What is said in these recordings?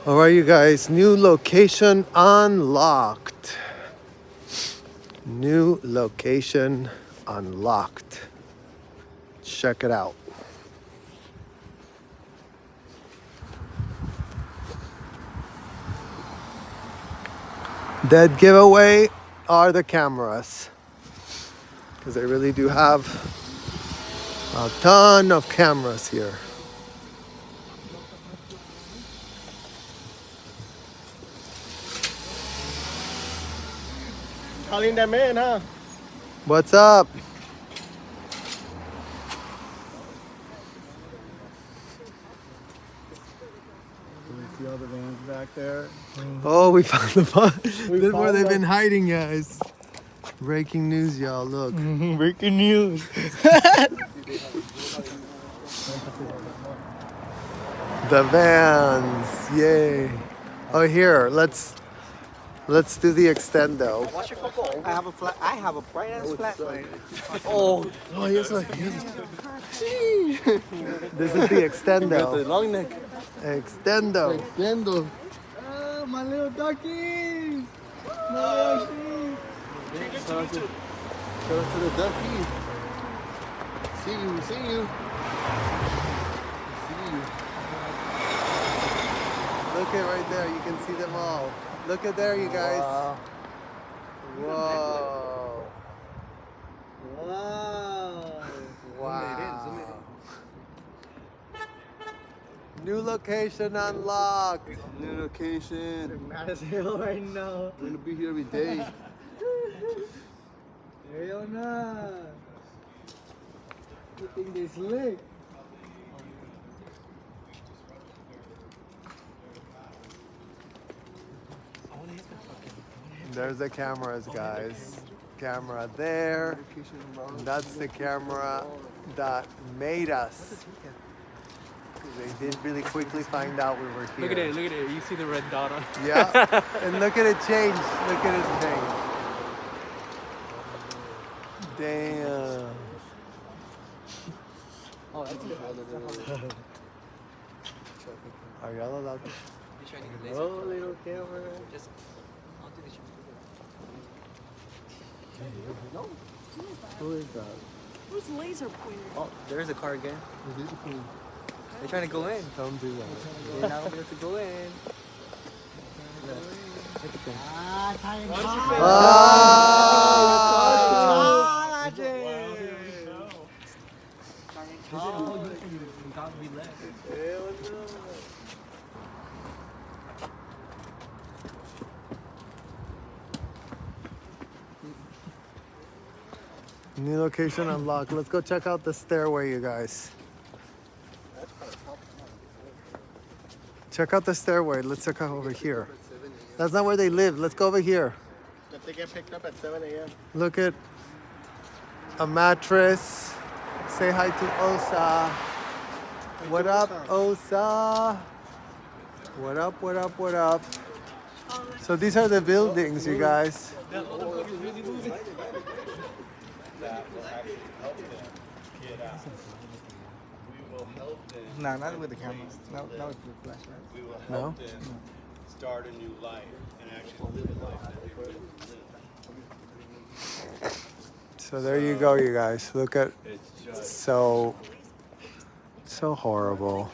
All right, you guys, new location unlocked. New location unlocked. Check it out. Dead giveaway are the cameras, because they really do have a ton of cameras here. Calling them in, huh? What's up? See all the vans back there. Oh, we found the fun. This is where found they've them. been hiding, guys. Breaking news, y'all. Look. Breaking news. The vans. Yay. Oh, here. Let's do the extendo. Watch your football. I have a bright ass flashlight. Oh, Yes. This is the extendo. long neck. Extendo. Extendo. Oh, my little duckies. My duckies. Shout out to the duckies. See you. Look at right there. You can see them all. Look at there, you guys. Whoa. Wow. New location unlocked. New location. They're mad as hell right now. We're gonna be here every day. Hell nah. You think they slick? There's the cameras, guys. Camera there. That's the camera that made us. They did really quickly find out we were here. Look at it, you see the red dot on. Yeah, and look at it change. Look at it change. Damn. Oh, that's good. Are y'all allowed to? Oh, little camera. Who is that? Who's laser pointer? Oh, there's a car again. They're trying to go in. Don't do that. They're not able to go in. Time New location unlocked. Let's go check out the stairway, you guys. Check out the stairway. Let's check out over here. That's not where they live. Let's go over here. That they get picked up at 7 a.m. Look at a mattress. Say hi to Osa. What up, Osa? What up, what up, what up? So these are the buildings, you guys. Nah, not with the camera. Not with the flashlight. We will No? help them start a new life and actually live a life that they really live. So there you go, you guys. Look at It's just so horrible.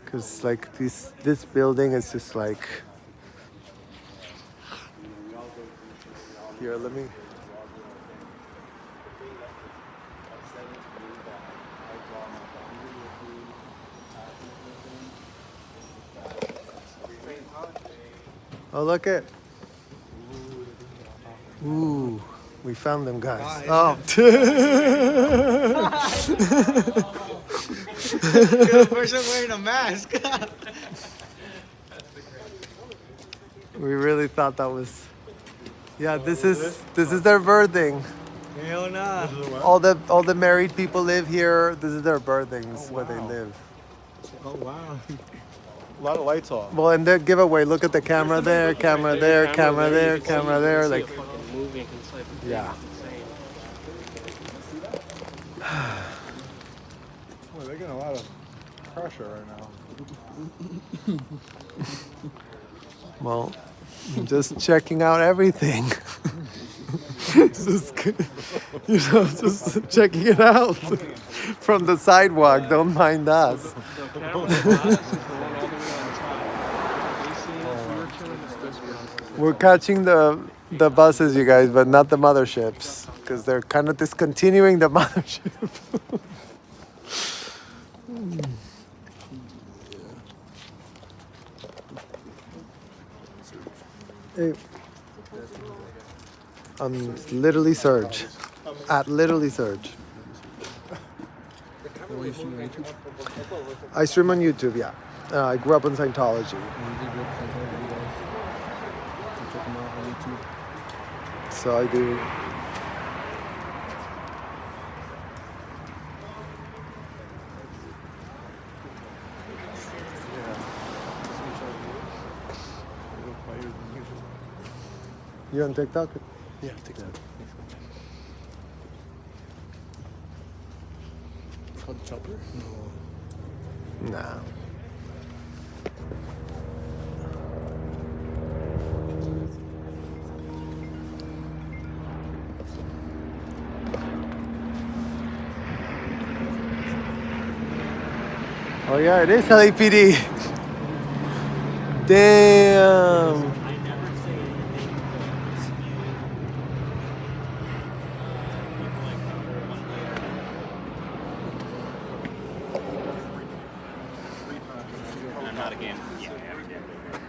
Cause like this building is just like here. Let me. Oh, look at. Ooh, we found them, guys. Oh. The person wearing a mask. We really thought that was. Yeah, this is their birthing. Hell nah. All the married people live here. This is their birthings where they live. Oh wow. A lot of lights off. Well, and their giveaway. Look at the camera there, camera there, camera there, camera there. Like, Moving inside the thing. yeah. It's insane. Well, they're getting a lot of pressure right now. Well, I'm just checking out everything. just, just checking it out from the sidewalk. Don't mind us. We're catching the buses, you guys, but not the motherships, because they're kind of discontinuing the mothership. Hey. Literally Surge. At Literally Surge. I stream on YouTube, yeah. I grew up on Scientology. So I do. You on TikTok? Yeah, TikTok. It's called Chopper? No. Nah. Oh yeah, it is LAPD. Damn. I'm not again. Yeah,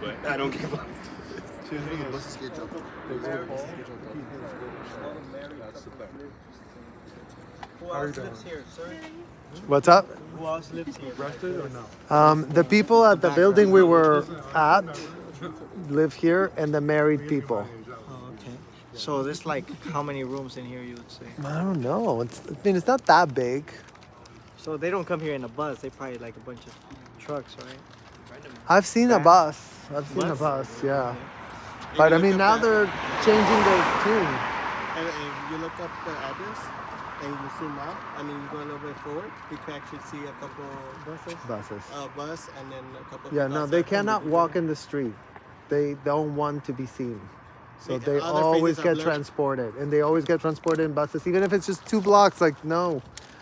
but I don't give up. Who else lives here, sir? What's up? Who else lives here? The people at the building we were at live here, and the married people. Oh, okay. So there's like how many rooms in here you would say? I don't know. It's not that big. So they don't come here in a bus. They probably like a bunch of trucks, right? I've seen a bus. I've seen a bus, yeah. But I mean, now they're changing their tune. And if you look up the address and you zoom out, I mean, you go a little bit forward, you can actually see a couple Buses. bus and then a couple. Yeah, no, they cannot walk in the street. They don't want to be seen. So The they other always faces are get blurred. transported. And they always get transported in buses, even if it's just 2 blocks. Like, no.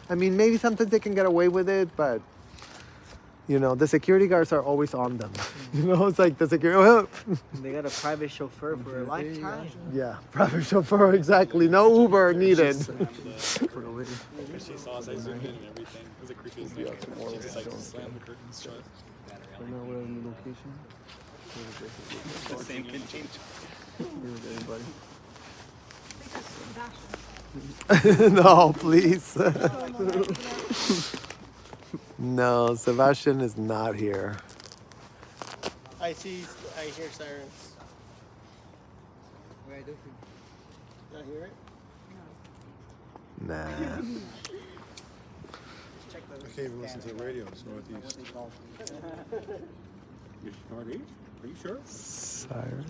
I mean, maybe sometimes they can get away with it, but, you know, the security guards are always on them. You know, it's like the security. They got a private chauffeur for a lifetime. Yeah, private chauffeur, exactly. No Uber needed. She saw us, I zoomed in and everything. It was a creepy thing. She just like slammed the curtains shut. Right now we're in the location. The same can change. No, please. No, Sebastian is not here. I hear sirens. Right, You hear it? Nah. I can't even listen to the radio. It's northeast. You're northeast? Are you sure? Siren.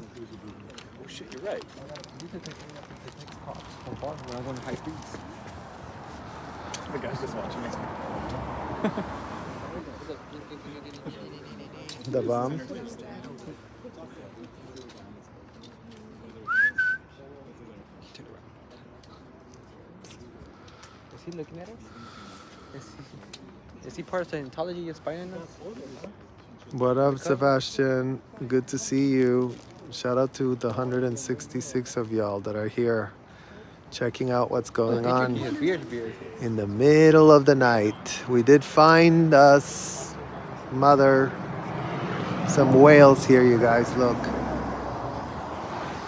Oh shit, you're right. The guy's just watching us. The bomb. Is he looking at us? Is he part of Scientology spying on us? What up, Sebastian? Good to see you. Shout out to the 166 of y'all that are here checking out what's going on in the middle of the night. We did find us some whales here, you guys. Look.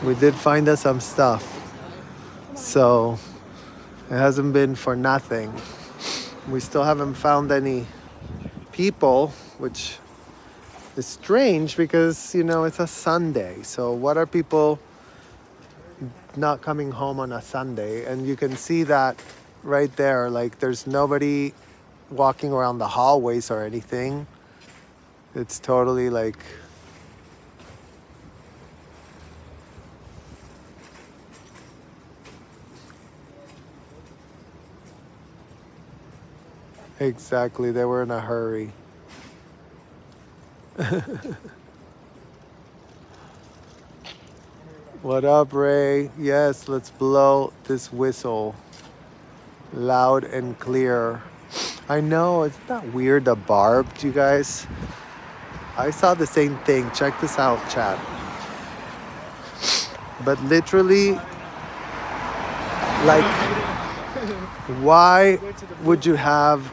We did find us some stuff. So it hasn't been for nothing. We still haven't found any people, which is strange because, you know, it's a Sunday. So what are people not coming home on a Sunday? And you can see that right there. Like, there's nobody walking around the hallways or anything. It's totally like... Exactly, they were in a hurry. What up, Ray? Yes, let's blow this whistle loud and clear. I know, isn't that weird, the barbed, you guys? I saw the same thing. Check this out, chat. But literally, like, why would you have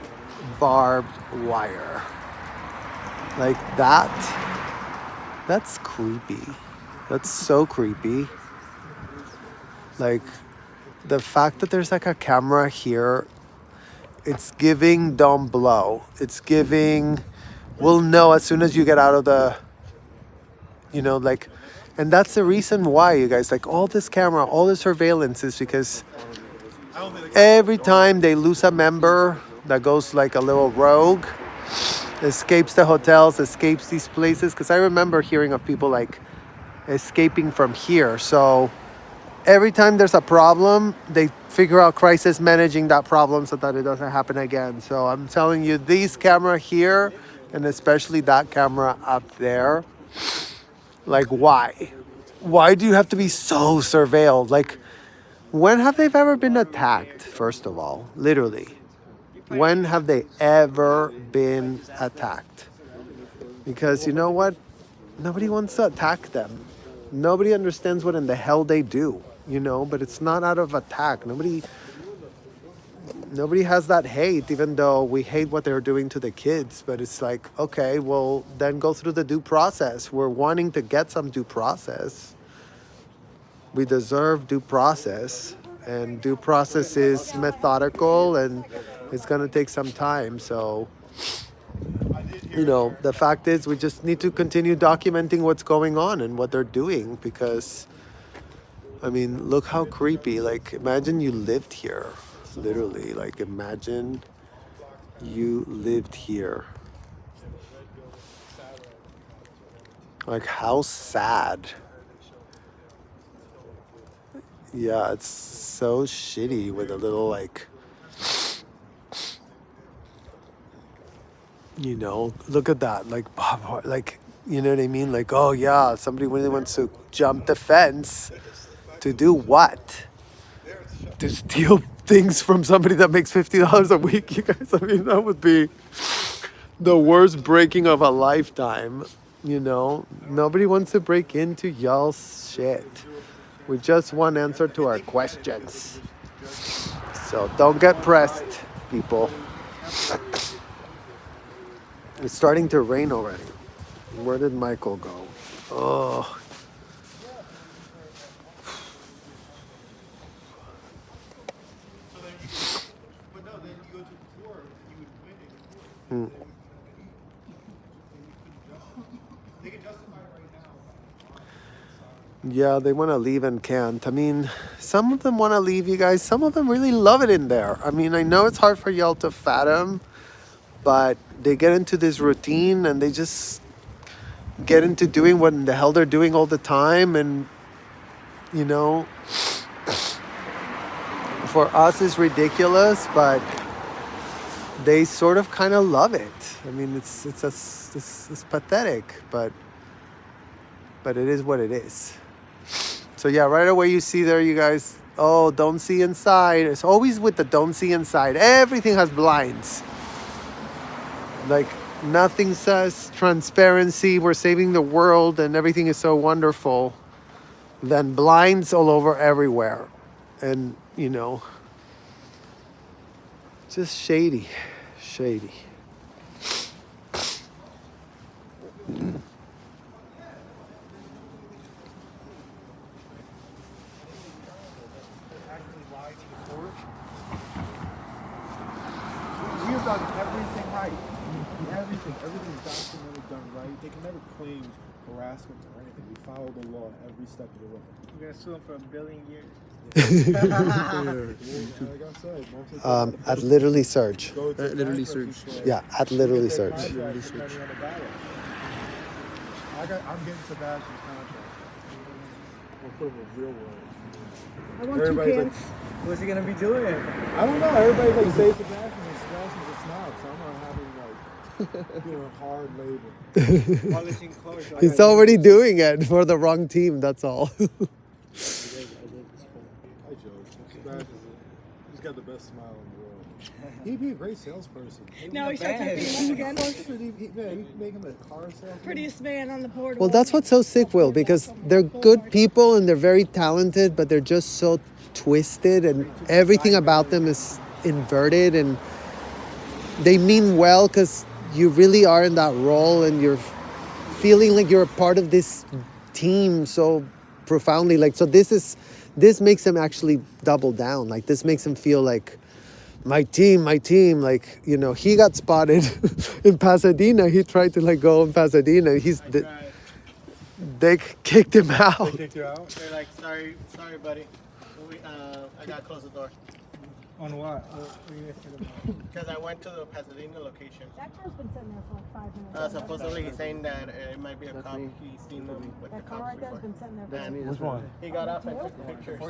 barbed wire? Like that? That's creepy. That's so creepy. Like, the fact that there's like a camera here, it's giving don't blow. It's giving, we'll know as soon as you get out of the, like, and that's the reason why, you guys, like all this camera, all this surveillance is because every time they lose a member that goes like a little rogue, escapes the hotels, escapes these places, because I remember hearing of people like escaping from here. So every time there's a problem, they figure out crisis managing that problem so that it doesn't happen again. So I'm telling you, these camera here, and especially that camera up there, like why? Why do you have to be so surveilled? Like, when have they ever been attacked, first of all? Literally. When have they ever been attacked? Because you know what? Nobody wants to attack them. Nobody understands what in the hell they do, but it's not out of attack. Nobody has that hate, even though we hate what they're doing to the kids. But it's like, okay, well, then go through the due process. We're wanting to get some due process. We deserve due process. And due process is methodical and it's going to take some time. So, the fact is we just need to continue documenting what's going on and what they're doing because, I mean, look how creepy. Like, imagine you lived here. Literally, like, imagine you lived here. Like, how sad. Yeah, it's so shitty with a little, like, look at that. Like, like, you know what I mean? Like, oh, yeah, somebody really wants to jump the fence to do what? To steal things from somebody that makes $50 a week, you guys. I mean, that would be the worst breaking of a lifetime, Nobody wants to break into y'all's shit. We just want answer to our questions. So don't get pressed, people. It's starting to rain already. Where did Michael go? Oh. Yeah, they want to leave and can't. I mean, some of them want to leave, you guys. Some of them really love it in there. I mean, I know it's hard for y'all to fathom, but they get into this routine and they just get into doing what in the hell they're doing all the time. And, for us it's ridiculous, but they sort of kind of love it. I mean, it's pathetic, but it is what it is. So yeah, right away you see there, you guys, oh, don't see inside. It's always with the don't see inside. Everything has blinds. Like, nothing says transparency, we're saving the world, and everything is so wonderful. Then blinds all over everywhere. And, just shady. We have done everything right. Everything's documented, done right. They can never claim harassment or anything. We follow the law every step of the way. You're gonna sue them for 1 billion years. At literally search. Literally search. Yeah, at literally search. I'm getting Sebastian's contract. We'll put him in real world. I want toucans. What's he gonna be doing? I don't know. Everybody's like, say Sebastian, and Sebastian's a snob, so I'm not having doing hard labor. Polishing clothes. He's already doing it for the wrong team, that's all. got the best smile in the world. He'd be a great salesperson. Now he's starts typing him again. He'd make him a car salesman. Prettiest man on the board. Well, that's what's so sick, Will, because they're good people and they're very talented, but they're just so twisted and everything about them is inverted, and they mean well because you really are in that role and you're feeling like you're a part of this team so profoundly. Like, so this makes them actually double down. Like, this makes them feel like my team, like, you know, he got spotted in Pasadena. He tried to like go in Pasadena. They kicked him out. They kicked you out? They're like, sorry, buddy. I gotta close the door. On what? Because I went to the Pasadena location. That car's been sitting there for like 5 minutes. Supposedly he's saying that it might be a cop. He's seen them with the That car cops right there has before. been sitting there for Which one? He got off and took pictures.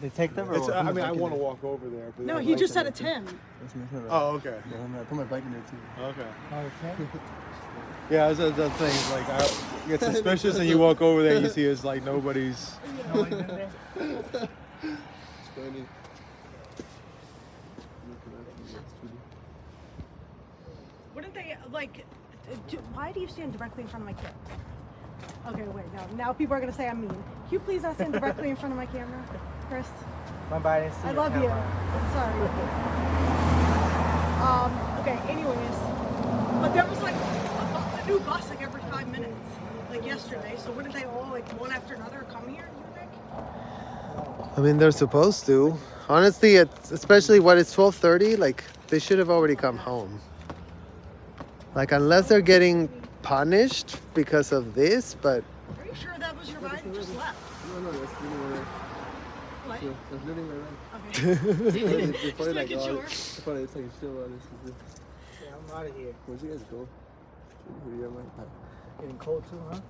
Detective or It's, what? I mean, I want to walk over there. But No, he just said it's him. Oh, okay. I put my bike in there too. Okay. Yeah, that's the thing. It's like, I get suspicious and you walk over there and you see it's like nobody's. It's funny. Wouldn't they, like, why do you stand directly in front of my camera? Okay, wait, no. Now people are going to say I'm mean. Can you please not stand directly in front of my camera, Chris? My body. I love you. Sorry. Okay, anyways. But there was like a new bus like every 5 minutes, like yesterday. So wouldn't they all, like, one after another come here, you think? I mean, they're supposed to. Honestly, it's especially when it's 12:30, like, they should have already come home. Like, unless they're getting punished because of this, but Are you sure that was your ride? You just left. No, that's really right. What? Yeah, that's literally right. Okay. It's probably like, making sure. it's probably it's like still this is Yeah, I'm out of here. Where'd you guys go? Getting cold too, huh?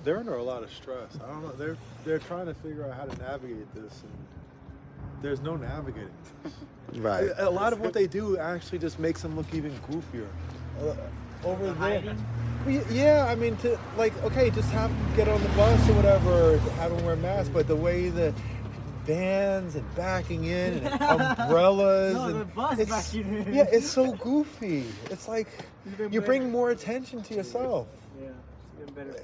They're under a lot of stress. I don't know. They're trying to figure out how to navigate this, and there's no navigating. right. A lot of what they do actually just makes them look even goofier. Over there. Yeah, I mean, to like, okay, just have them get on the bus or whatever, have them wear masks, but the way the vans and backing in and umbrellas. No, and the bus it's, backing in. Yeah, it's so goofy. It's like you bring more attention to yourself. Yeah, it's even better.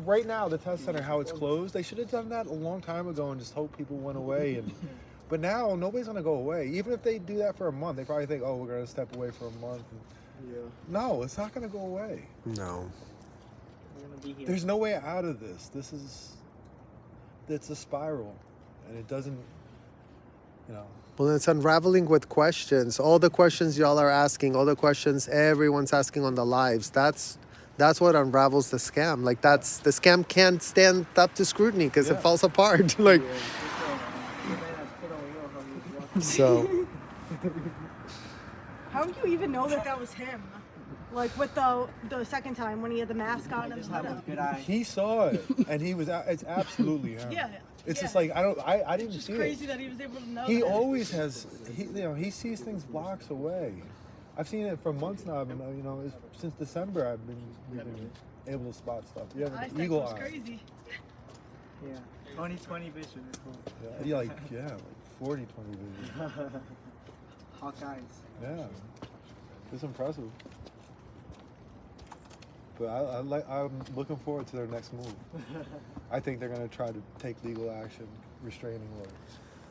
Right now, the test center, how it's closed, they should have done that a long time ago and just hope people went away. But now, nobody's going to go away. Even if they do that for a month, they probably think, oh, we're going to step away for a month. Yeah. No, it's not going to go away. No. We're gonna be here. There's no way out of this. It's a spiral. And it doesn't, you know. Well, it's unraveling with questions. All the questions y'all are asking, all the questions everyone's asking on the lives. That's what unravels the scam. Like, the scam can't stand up to scrutiny because it falls apart. Like, so. How do you even know that was him? Like with the second time when he had the mask on and Just the have hood a up. good eye. He saw it, and he was. It's absolutely him. Yeah. It's yeah. just like I didn't It's just see crazy it. that he was able to know. He that. always has. He sees things blocks away. I've seen it for months now. I've been, since December, we've been able to spot stuff. You have Eyesight an eagle was eye. crazy. Yeah. 20/20 vision. It's cool. Yeah, like 40/20 vision. Hawk eyes. Yeah, it's impressive. But I'm looking forward to their next move. I think they're gonna try to take legal action, restraining orders.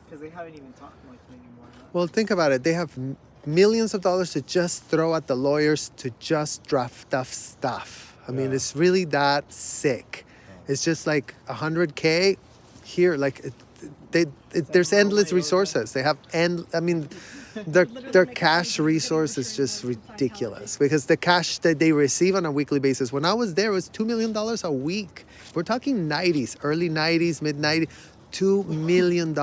Because they haven't even talked much anymore. Huh? Well, think about it. They have millions of dollars to just throw at the lawyers to just draft up stuff. I mean, it's really that sick. It's just like $100K here. Like, there's endless resources. They have their cash resource is just ridiculous because the cash that they receive on a weekly basis. When I was there, it was $2 million a week. We're talking 90s, early 90s, mid 90s, $2 million.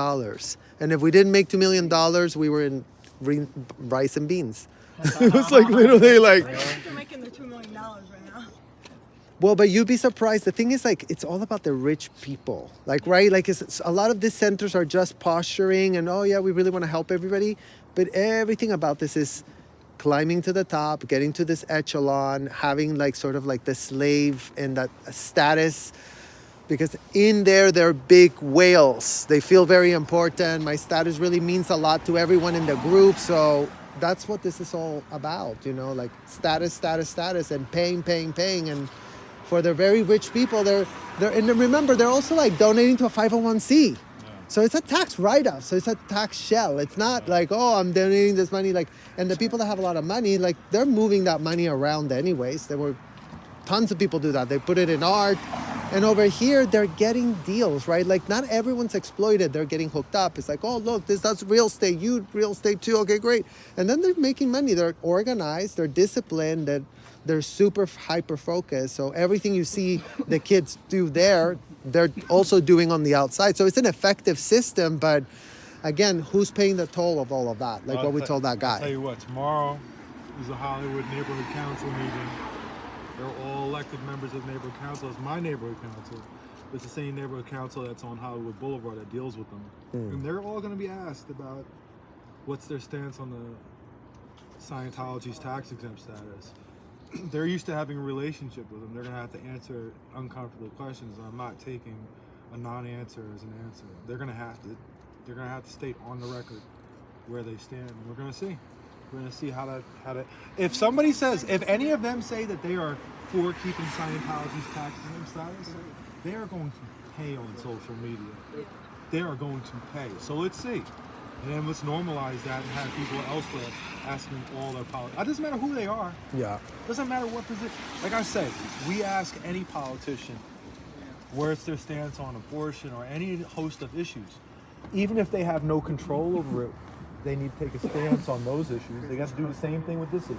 And if we didn't make $2 million, we were in rice and beans. It was like literally like. I don't think they're making their $2 million right now. Well, but you'd be surprised. The thing is, like, it's all about the rich people. Like, right? Like, it's a lot of these centers are just posturing and, oh, yeah, we really want to help everybody. But everything about this is climbing to the top, getting to this echelon, having, like, sort of like the slave and that status because in there they're big whales. They feel very important. My status really means a lot to everyone in the group. So that's what this is all about, you know, like status, and paying. And for the very rich people, and remember, they're also like donating to a 501c. So it's a tax write-off. So it's a tax shell. It's not like, oh, I'm donating this money. Like, and the people that have a lot of money, like they're moving that money around anyways. Tons of people do that. They put it in art. And over here, they're getting deals, right? Like, not everyone's exploited. They're getting hooked up. It's like, oh, look, that's real estate. You real estate too. Okay, great. And then they're making money. They're organized. They're disciplined. They're super hyper-focused. So everything you see the kids do there, they're also doing on the outside. So it's an effective system. But, again, who's paying the toll of all of that? Like what we told that guy. I'll tell you what, tomorrow is a Hollywood neighborhood council meeting. They're all elected members of the neighborhood council. It's my neighborhood council. It's the same neighborhood council that's on Hollywood Boulevard that deals with them. And they're all going to be asked about what's their stance on the Scientology's tax exempt status. They're used to having a relationship with them. They're going to have to answer uncomfortable questions. I'm not taking a non-answer as an answer. They're going to have to state on the record where they stand. And we're going to see. We're going to see how to. If somebody says, if any of them say that they are for keeping Scientology's tax exempt status, they are going to pay on social media. They are going to pay. So let's see. And then let's normalize that and have people elsewhere asking all their politics. It doesn't matter who they are. Yeah. Doesn't matter what position. Like I said, we ask any politician where's their stance on abortion or any host of issues. Even if they have no control over it, they need to take a stance on those issues. They got to do the same thing with this issue.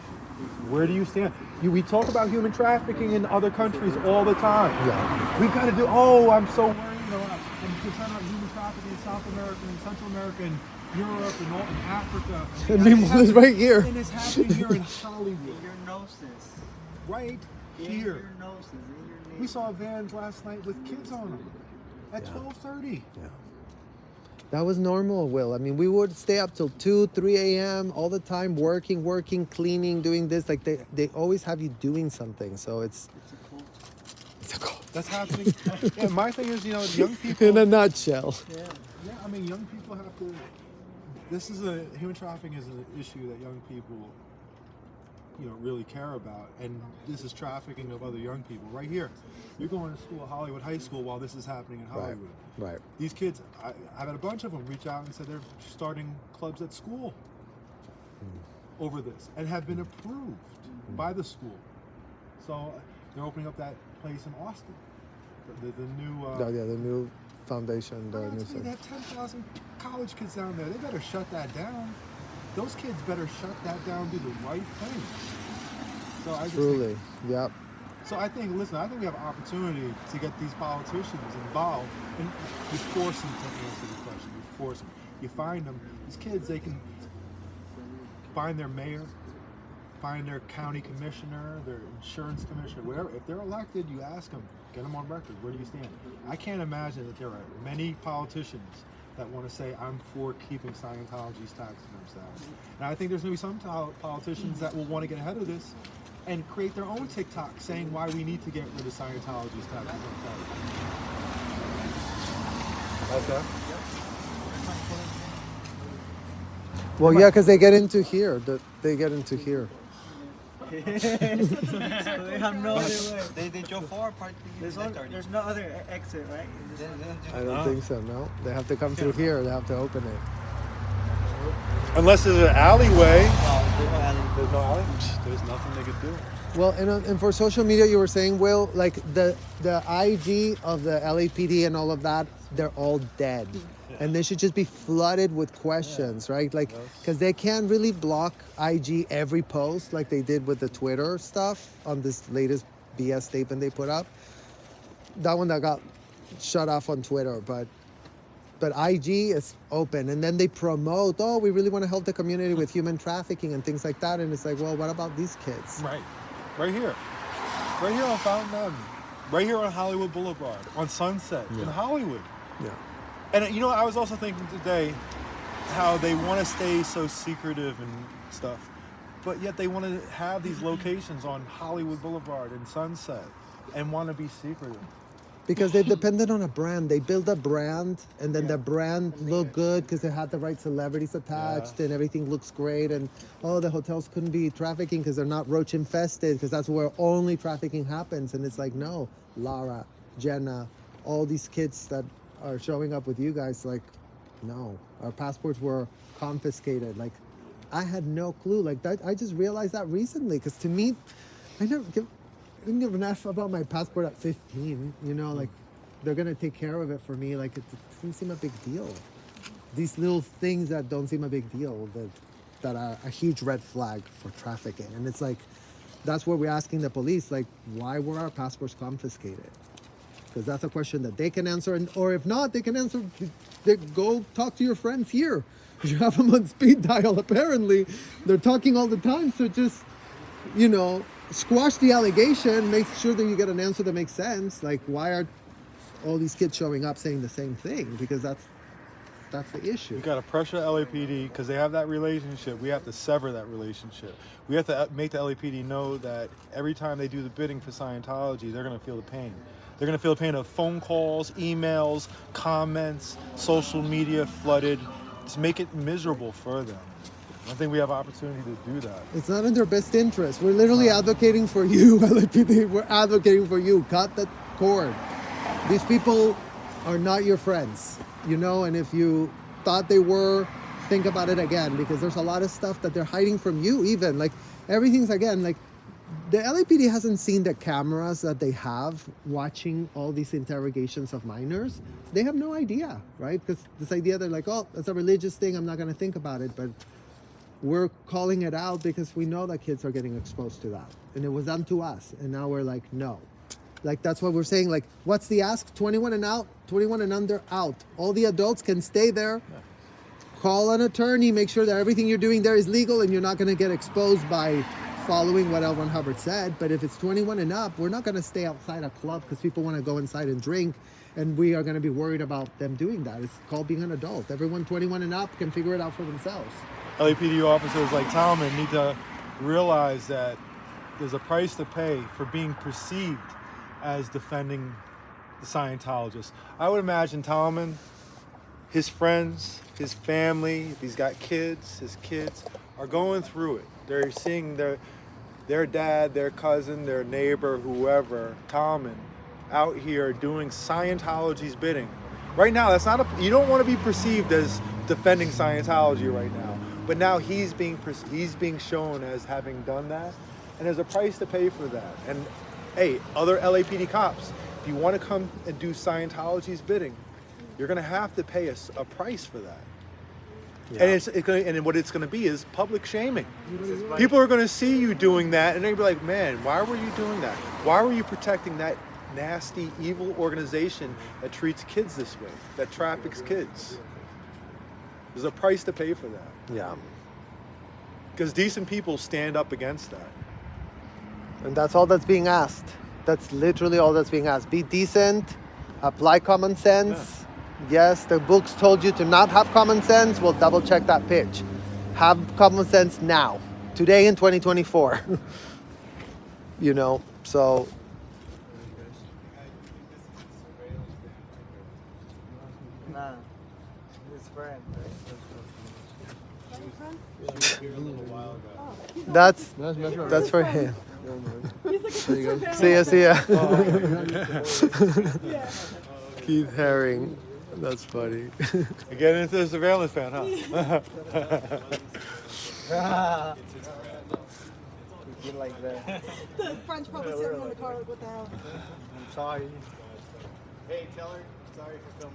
Where do you stand? We talk about human trafficking in other countries all the time. Yeah. We've got to do, I'm so worried. I'm concerned about human trafficking in South America and Central America and Europe and all in Africa. And meanwhile, it's right here. And it's happening here in Hollywood. Your noses. Right In here. your noses. In your noses. We saw vans last night with kids on them at 12:30. Yeah. That was normal, Will. I mean, we would stay up till 2, 3 a.m. all the time, working, cleaning, doing this. Like, they always have you doing something. So it's a cult. That's happening. Yeah, my thing is, young people. In a nutshell. Yeah, I mean, young people have to. Human trafficking is an issue that young people, really care about, and this is trafficking of other young people. Right here, you're going to school, Hollywood High School, while this is happening in Hollywood. Right. These kids, I've had a bunch of them reach out and said they're starting clubs at school over this, and have been approved by the school. So they're opening up that place in Austin, the new. The new foundation. They have 10,000 college kids down there. They better shut that down. Those kids better shut that down, do the right thing. So I just Truly, yep. So I think we have an opportunity to get these politicians involved, and you force them to answer the question. You force them. You find them. These kids, they can find their mayor, find their county commissioner, their insurance commissioner, whatever. If they're elected, you ask them, get them on record. Where do you stand? I can't imagine that there are many politicians that want to say, I'm for keeping Scientology's tax exempt status. And I think there's going to be some politicians that will want to get ahead of this and create their own TikTok saying why we need to get rid of Scientology's tax exempt status. Okay. Well, yeah, because they get into here. They get into here. They have no other way. They drove forward part. There's no other exit, right? I don't think so, no. They have to come through here. They have to open it. Unless there's an alleyway. There's no alley. There's nothing they could do. Well, and for social media, you were saying, Will, like the IG of the LAPD and all of that, they're all dead. And they should just be flooded with questions, right? Like, because they can't really block IG every post like they did with the Twitter stuff on this latest BS statement they put up. That one that got shut off on Twitter, but IG is open. And then they promote, we really want to help the community with human trafficking and things like that. And it's like, well, what about these kids? Right here on Fountain Avenue, right here on Hollywood Boulevard, on Sunset in Hollywood. Yeah. And I was also thinking today how they want to stay so secretive and stuff, but yet they want to have these locations on Hollywood Boulevard and Sunset and want to be secretive. Because they depended on a brand. They built a brand, and then the brand looked good because it had the right celebrities attached, and everything looks great. And the hotels couldn't be trafficking because they're not roach infested, because that's where only trafficking happens. And it's like, no, Lara, Jenna, all these kids that are showing up with you guys, like, no, our passports were confiscated. Like, I had no clue. Like that, I just realized that recently. Because to me, I didn't give an F about my passport at 15, you know, like they're gonna take care of it for me. Like it doesn't seem a big deal. These little things that don't seem a big deal, that are a huge red flag for trafficking. And it's like, that's what we're asking the police, like, why were our passports confiscated? Because that's a question that they can answer, or if not, they can answer, they go talk to your friends here. You have them on speed dial, apparently. They're talking all the time, so just, you know, squash the allegation, make sure that you get an answer that makes sense. Like, why are all these kids showing up saying the same thing? Because that's the issue. We got to pressure LAPD because they have that relationship. We have to sever that relationship. We have to make the LAPD know that every time they do the bidding for Scientology, they're going to feel the pain. They're going to feel the pain of phone calls, emails, comments, social media flooded. Just make it miserable for them. I think we have opportunity to do that. It's not in their best interest. We're literally advocating for you, LAPD. We're advocating for you. Cut the cord. These people are not your friends, you know, and if you thought they were, think about it again, because there's a lot of stuff that they're hiding from you even. Like, everything's, again, like, the LAPD hasn't seen the cameras that they have watching all these interrogations of minors. They have no idea, right? Because this idea, they're like, oh, it's a religious thing, I'm not going to think about it, but we're calling it out because we know that kids are getting exposed to that. And it was done to us. And now we're like, no. Like, that's what we're saying. Like, what's the ask? 21 and out, 21 and under, out. All the adults can stay there. Yeah. Call an attorney, make sure that everything you're doing there is legal and you're not going to get exposed by following what L. Ron Hubbard said. But if it's 21 and up, we're not going to stay outside a club because people want to go inside and drink. And we are going to be worried about them doing that. It's called being an adult. Everyone 21 and up can figure it out for themselves. LAPD officers like Talman need to realize that there's a price to pay for being perceived as defending the Scientologists. I would imagine Talman, his friends, his family, if he's got kids, his kids are going through it. They're seeing their dad, their cousin, their neighbor, whoever, Talman, out here doing Scientology's bidding. Right now, that's not you don't want to be perceived as defending Scientology right now. But now he's being shown as having done that, and there's a price to pay for that. And hey, other LAPD cops, if you want to come and do Scientology's bidding, you're going to have to pay a price for that. Yeah. And what it's going to be is public shaming. People are going to see you doing that, and they're going to be like, man, why were you doing that? Why were you protecting that nasty, evil organization that treats kids this way, that traffics kids? There's a price to pay for that. Yeah. Because decent people stand up against that. And that's all that's being asked. That's literally all that's being asked. Be decent, apply common sense. Yeah. Yes, the books told you to not have common sense. We'll double check that pitch. Have common sense now, today in 2024. You know, so. Nah, his friend. That's for him. See ya. Keith Haring. That's funny. Again into the surveillance fan, huh? You like that. The friend's probably sitting in the car like, what the hell? I'm sorry. Hey, tell her sorry for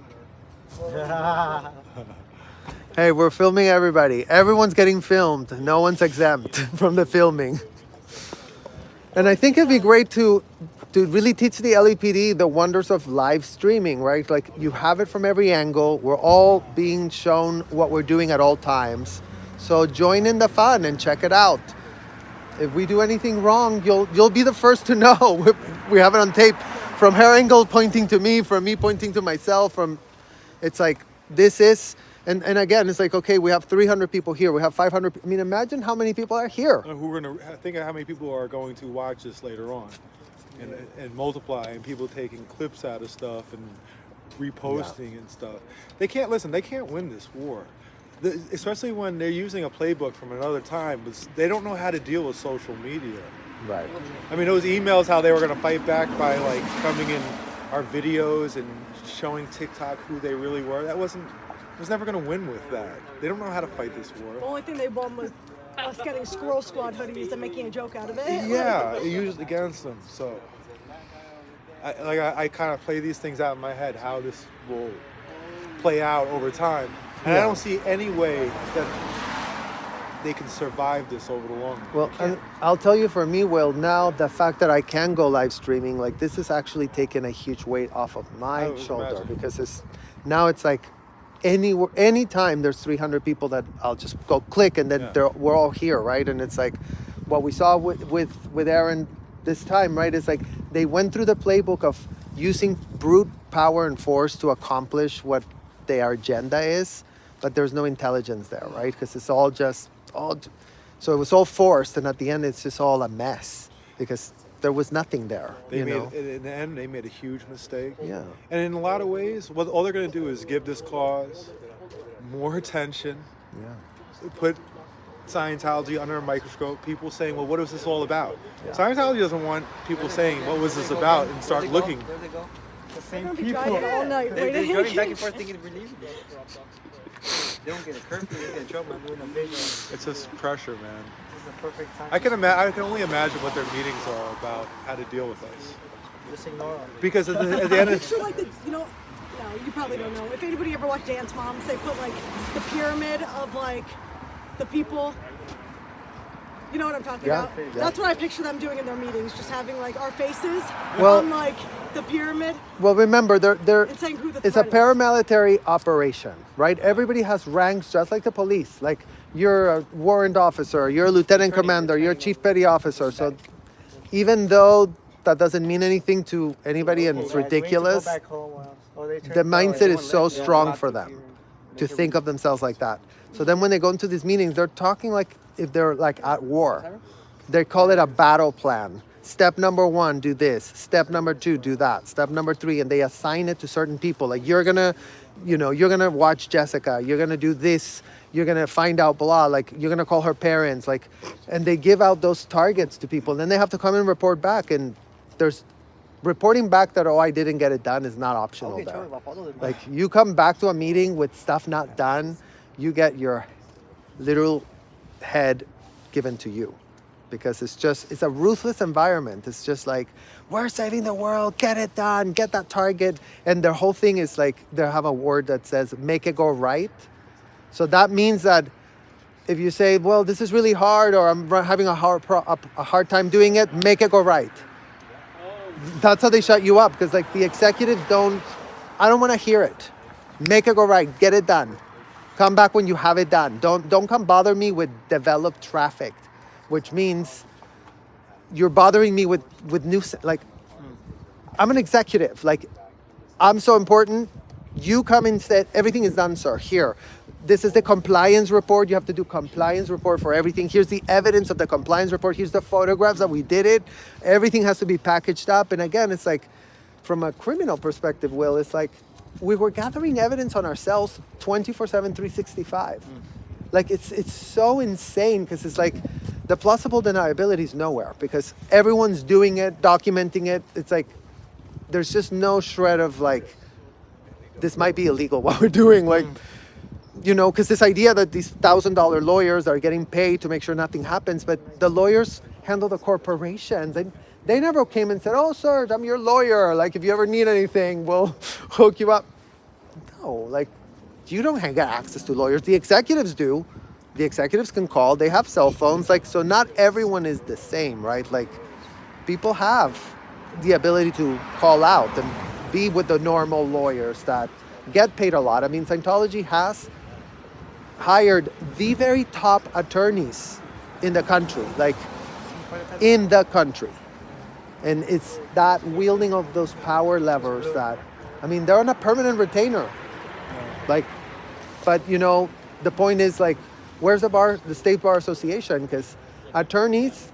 filming her. Hey, we're filming everybody. Everyone's getting filmed. No one's exempt from the filming. And I think it'd be great to really teach the LAPD the wonders of live streaming, right? Like, you have it from every angle. We're all being shown what we're doing at all times. So join in the fun and check it out. If we do anything wrong, you'll be the first to know. We have it on tape. From her angle pointing to me, from me pointing to myself, it's like, this is, and again, it's like, okay, we have 300 people here. We have 500. I mean, imagine how many people are here. Who are going to think of how many people are going to watch this later on. and multiplying, people taking clips out of stuff and reposting and stuff. They can't win this war. Especially when they're using a playbook from another time, but they don't know how to deal with social media. Right. I mean, those emails, how they were going to fight back by like coming in our videos and showing TikTok who they really were. That was never going to win with that. They don't know how to fight this The war. only thing they won was us getting Squirrel Squad hoodies and making a joke out of it. Yeah, it used against them. So, I kind of play these things out in my head, how this will play out over time. And I don't see any way that they can survive this over the long run. Well, and I'll tell you, for me, Will, now the fact that I can go live streaming, like this is actually taking a huge weight off of my shoulder, imagine. because it's like anytime there's 300 people that I'll just go click and then we're all here, right? And it's like what we saw with Aaron this time, right? It's like they went through the playbook of using brute power and force to accomplish what their agenda is, but there's no intelligence there, right? Because it's all so it was all forced, and at the end it's just all a mess because there was nothing there. In the end, they made a huge mistake. Yeah. And in a lot of ways, all they're going to do is give this cause more attention. Yeah. Put Scientology under a microscope. People saying, "Well, what is this all about?" Yeah. Scientology doesn't want people saying, "What was this about?" and start looking. There they go. The They're same gonna be people. driving all night. They're waiting. going back and forth thinking they believe it. They don't get a curfew. They get in trouble. I'm doing a video. It's just pressure, man. This is the perfect time. I can only imagine what their meetings are about, how to deal with us. Just ignore them. Because at the end of Picture like no, you probably don't know. If anybody ever watched Dance Moms, they put like the pyramid of like the people. You know what I'm talking about? Yeah. That's what I picture them doing in their meetings, just having like our faces Well- on like the pyramid Well, remember, and saying who the it's a threat is. paramilitary operation, right? Everybody has ranks just like the police. Like you're a warrant officer, you're a lieutenant commander, you're a chief petty officer. So even though that doesn't mean anything to anybody and it's ridiculous, the mindset is so strong for them to think of themselves like that. So then when they go into these meetings, they're talking like if they're like at war. They call it a battle plan. Step number 1, do this. Step number 2, do that. Step number 3, and they assign it to certain people. Like you're gonna watch Jessica. You're gonna do this. You're gonna find out blah. Like you're gonna call her parents. Like, and they give out those targets to people. And then they have to come and report back. And there's reporting back that I didn't get it done is not optional there. Like you come back to a meeting with stuff not done, you get your literal head given to you. Because it's a ruthless environment. It's just like, we're saving the world, get it done, get that target. And their whole thing is like, they have a word that says, make it go right. So that means that if you say, well, this is really hard, or I'm having a hard time doing it, make it go right. That's how they shut you up. Because like the executives I don't want to hear it. Make it go right, get it done. Come back when you have it done. Don't come bother me with developed traffic. Which means you're bothering me with new, like, I'm an executive. Like, I'm so important. You come instead. Everything is done, sir. Here. This is the compliance report. You have to do compliance report for everything. Here's the evidence of the compliance report. Here's the photographs that we did it. Everything has to be packaged up. And again, it's like, from a criminal perspective, Will, it's like, we were gathering evidence on ourselves 24/7, 365. Like, it's so insane because it's like, the plausible deniability is nowhere because everyone's doing it, documenting it. It's like, there's just no shred of like, this might be illegal what we're doing. Like, because this idea that these $1,000 lawyers are getting paid to make sure nothing happens, but the lawyers handle the corporations. They never came and said, oh, sir, I'm your lawyer. Like, if you ever need anything, we'll hook you up. No, like, you don't get access to lawyers. The executives do. The executives can call. They have cell phones. Like, so not everyone is the same, right? Like, people have the ability to call out and be with the normal lawyers that get paid a lot. I mean, Scientology has hired the very top attorneys in the country, like in the country. And it's that wielding of those power levers that, I mean, they're on a permanent retainer. Like, but the point is like, where's the State Bar Association? Because attorneys,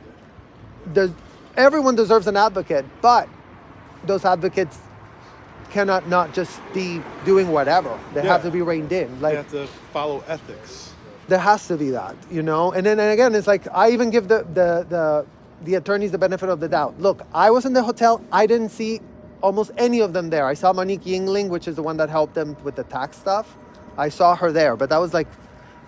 everyone deserves an advocate, but those advocates cannot not just be doing whatever. They have to be reined in. They Like, have to follow ethics. there has to be that, you know? And then and again, it's like, I even give the attorneys the benefit of the doubt. Look, I was in the hotel. I didn't see almost any of them there. I saw Monique Yingling, which is the one that helped them with the tax stuff. I saw her there, but that was like,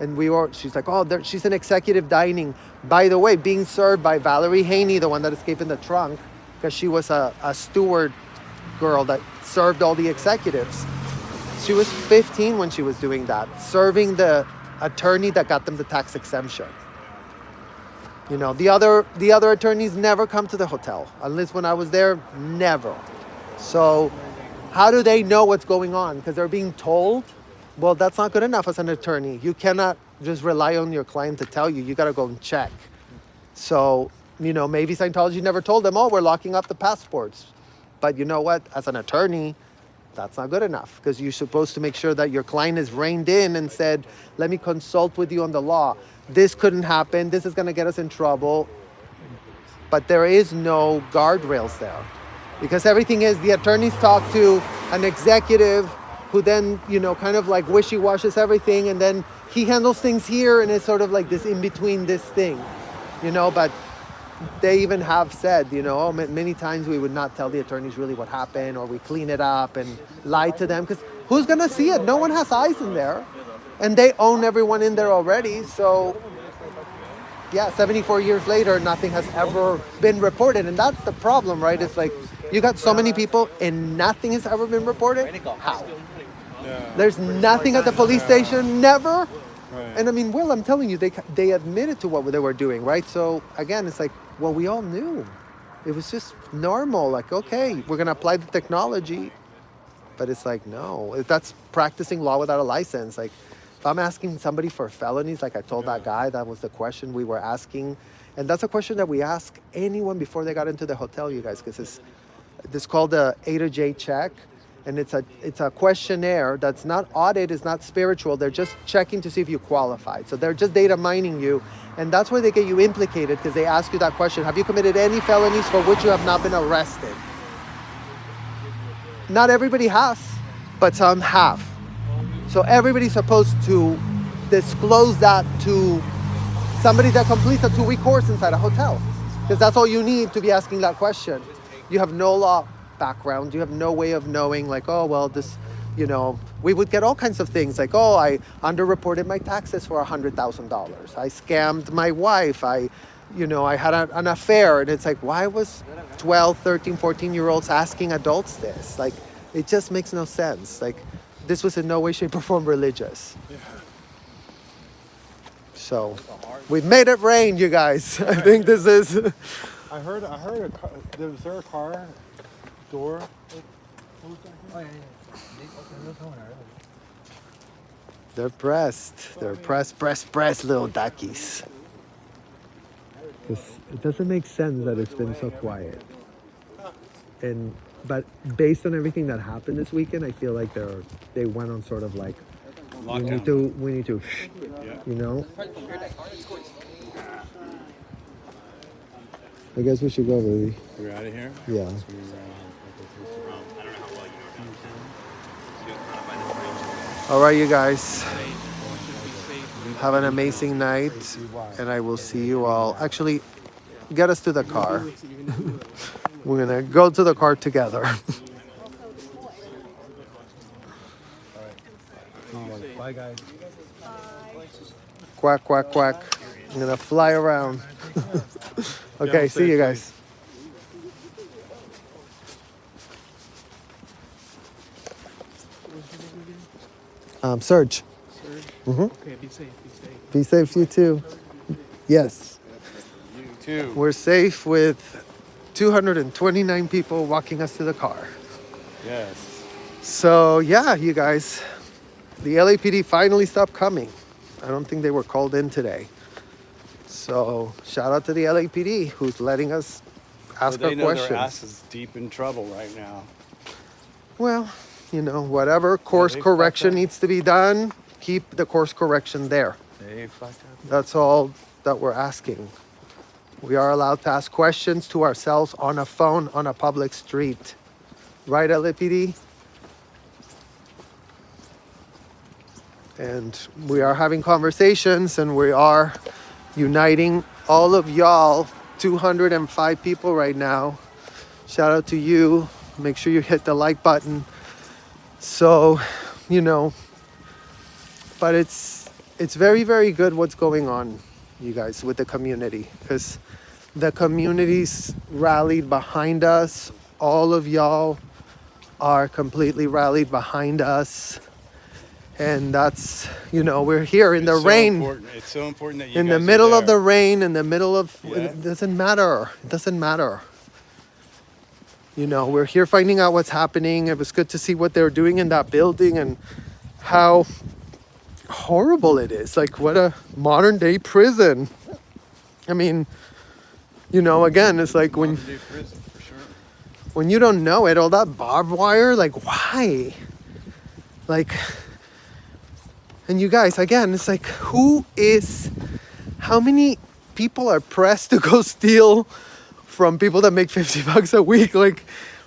and she's like, oh, she's in executive dining. By the way, being served by Valerie Haney, the one that escaped in the trunk, because she was a steward girl that served all the executives. She was 15 when she was doing that, serving the attorney that got them the tax exemption. You know, the other attorneys never come to the hotel, unless when I was there, never. So how do they know what's going on? Because they're being told? Well, that's not good enough as an attorney. You cannot just rely on your client to tell you. You got to go and check. So, you know, maybe Scientology never told them, oh, we're locking up the passports. But you know what? As an attorney, that's not good enough, because you're supposed to make sure that your client is reined in and said, let me consult with you on the law. This couldn't happen. This is going to get us in trouble. But there is no guardrails there, because everything is the attorneys talk to an executive who then, you know, kind of like wishy-washes everything. And then he handles things here, and it's sort of like this in between this thing, you know, but they even have said, you know, many times we would not tell the attorneys really what happened, or we clean it up and lie to them, because who's going to see it? No one has eyes in there, and they own everyone in there already. So yeah, 74 years later, nothing has ever been reported. And that's the problem, right? It's like, you got so many people and nothing has ever been reported. How? Yeah. There's nothing at the police station, never. Right. And I mean, Will, I'm telling you, they admitted to what they were doing, right? So again, it's like, well, we all knew. It was just normal. Like, okay, we're going to apply the technology. But it's like, no, that's practicing law without a license. Like, if I'm asking somebody for felonies, like I told that guy, that was the question we were asking. And that's a question that we ask anyone before they got into the hotel, you guys, because it's called the A to J check. And it's a questionnaire that's not audit, it's not spiritual. They're just checking to see if you qualified. So they're just data mining you. And that's where they get you implicated, because they ask you that question. Have you committed any felonies for which you have not been arrested? Not everybody has, but some have. So everybody's supposed to disclose that to somebody that completes a 2-week course inside a hotel, because that's all you need to be asking that question. You have no law background. You have no way of knowing, like, oh, well, this, you know, we would get all kinds of things like, oh, I underreported my taxes for $100,000. I scammed my wife. I had an affair. And it's like, why was 12, 13, 14-year-olds asking adults this? Like, it just makes no sense. Like, this was in no way, shape, or form religious. Yeah. So, we've made it rain, you guys. I think this is... I heard a car, was there a car door? They're pressed. They're pressed, little duckies. It doesn't make sense that it's been so quiet. But based on everything that happened this weekend, I feel like they went on sort of like, we need to, you know? I guess we should go, baby. We're out of here? Yeah. All right, you guys. Have an amazing night, and I will see you all. Actually, get us to the car. We're gonna go to the car together. Bye, guys. Quack, quack, quack. I'm gonna fly around. Okay, see you guys. Serge. Mm-hmm. Okay, be safe, be safe. Be safe, you too. Yes. You too. We're safe with 229 people walking us to the car. Yes. So, yeah, you guys, the LAPD finally stopped coming. I don't think they were called in today. So, shout out to the LAPD who's letting us ask our They know questions. their ass is deep in trouble right now. Well, you know, whatever course they correction fucked up. needs to be done, keep the course correction there. They fucked up. That's all that we're asking. We are allowed to ask questions to ourselves on a phone on a public street. Right, LAPD? And we are having conversations, and we are uniting all of y'all, 205 people right now. Shout out to you. Make sure you hit the like button. So, you know, but it's very, very good what's going on, you guys, with the community, because the community's rallied behind us. All of y'all are completely rallied behind us. And that's, you know, we're here in the rain. It's so important that you in guys the are middle of there. the rain, in the middle of, Yeah. it doesn't matter. It doesn't matter. You know, we're here finding out what's happening. It was good to see what they're doing in that building and how horrible it is. Like, what a modern day prison. I mean, you know, again, it's like when Modern day prison, for sure. when you don't know it, all that barbed wire, like, why? Like, and you guys, again, it's like, how many people are pressed to go steal from people that make $50 a week? Like,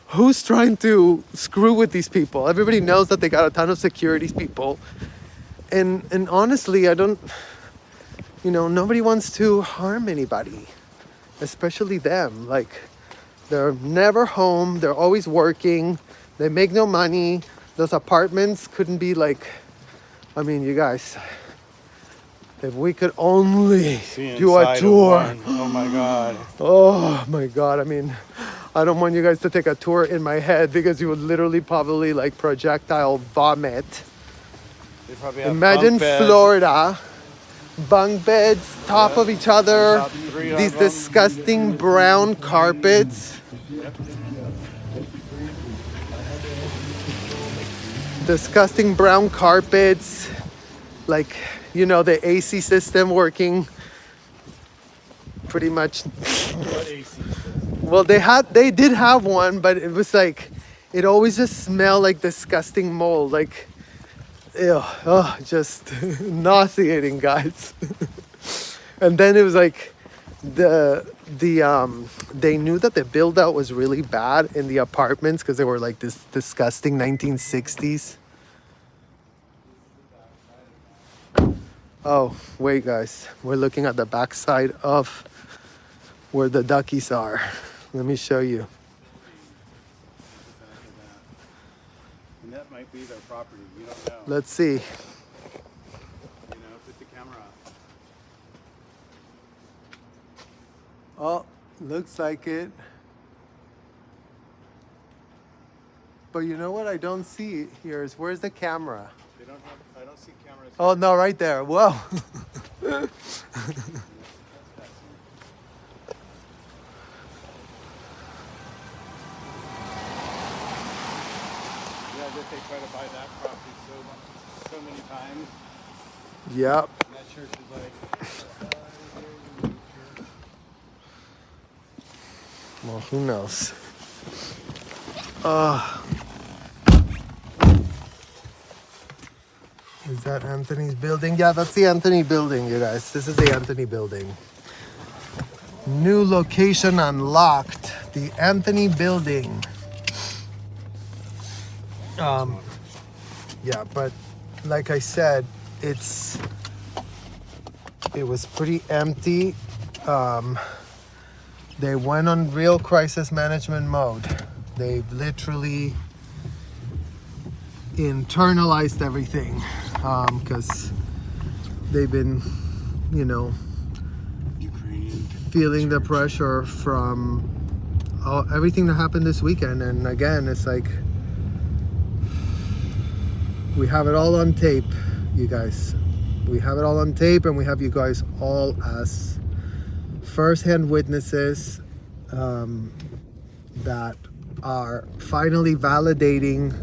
who's trying to screw with these people? Everybody knows that they got a ton of security people. And honestly, I don't, you know, nobody wants to harm anybody, especially them. Like, they're never home. They're always working. They make no money. Those apartments couldn't be like, I mean, you guys, if we could only See do a inside of tour. one. Oh my God. Oh my God. I mean, I don't want you guys to take a tour in my head, because you would literally probably like projectile vomit. They probably have Imagine bunk beds. Florida, bunk beds, top of each other, Top three of these them. disgusting brown carpets. Disgusting brown carpets, like, you know, the AC system working pretty much. Well, they did have one, but it was like, it always just smelled like disgusting mold, like, ew, oh, just nauseating, guys. And then it was like, they knew that the build out was really bad in the apartments, because they were like this disgusting 1960s. Oh, wait, guys, we're looking at the backside of where the duckies are. Let me show you. And that might be their property. We don't know. Let's see. You know, put the camera on. Oh, looks like it. But you know what I don't see here is, where's the camera? They don't have. I don't see cameras. Oh, no, right there. Whoa. Yeah, that they try to buy that property so many times. Yep. And that church is like. Well, who knows? Is that Anthony's building? Yeah, that's the Anthony building, you guys. This is the Anthony building. New location unlocked. The Anthony building. Yeah, but like I said, it was pretty empty. They went on real crisis management mode. They've literally internalized everything, because they've been, you know, feeling the pressure from everything that happened this weekend. And again, it's like, we have it all on tape, you guys. We have it all on tape, and we have you guys all as first-hand witnesses that are finally validating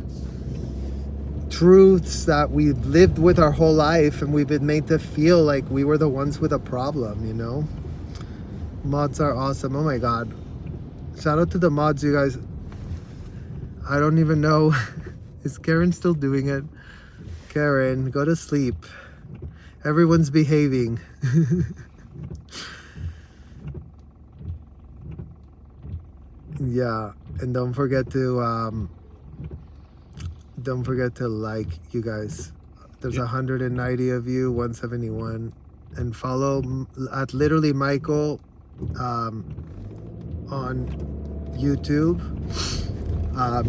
truths that we've lived with our whole life, and we've been made to feel like we were the ones with a problem, you know? Mods are awesome. Oh my God. Shout out to the mods, you guys. I don't even know. Is Karen still doing it? Karen, go to sleep. Everyone's behaving. Yeah, and don't forget to like, you guys. There's 190 of you, 171, and follow at literally Michael on YouTube,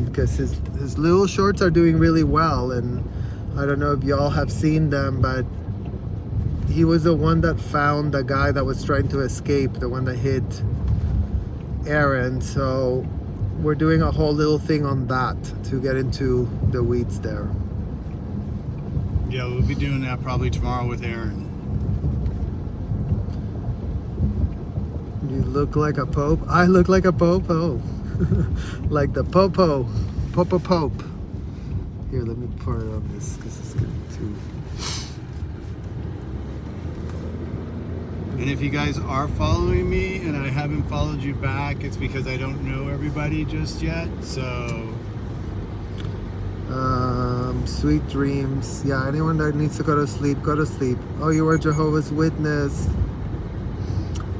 because his little shorts are doing really well, and I don't know if y'all have seen them, but he was the one that found the guy that was trying to escape, the one that hit Aaron. So we're doing a whole little thing on that to get into the weeds there. Yeah, we'll be doing that probably tomorrow with Aaron. You look like a pope. I look like a popo. Like the popo. Pope. Here, let me pour it on this because it's getting too... And if you guys are following me and I haven't followed you back, it's because I don't know everybody just yet, so... Sweet dreams. Yeah, anyone that needs to go to sleep, go to sleep. Oh, you were Jehovah's Witness.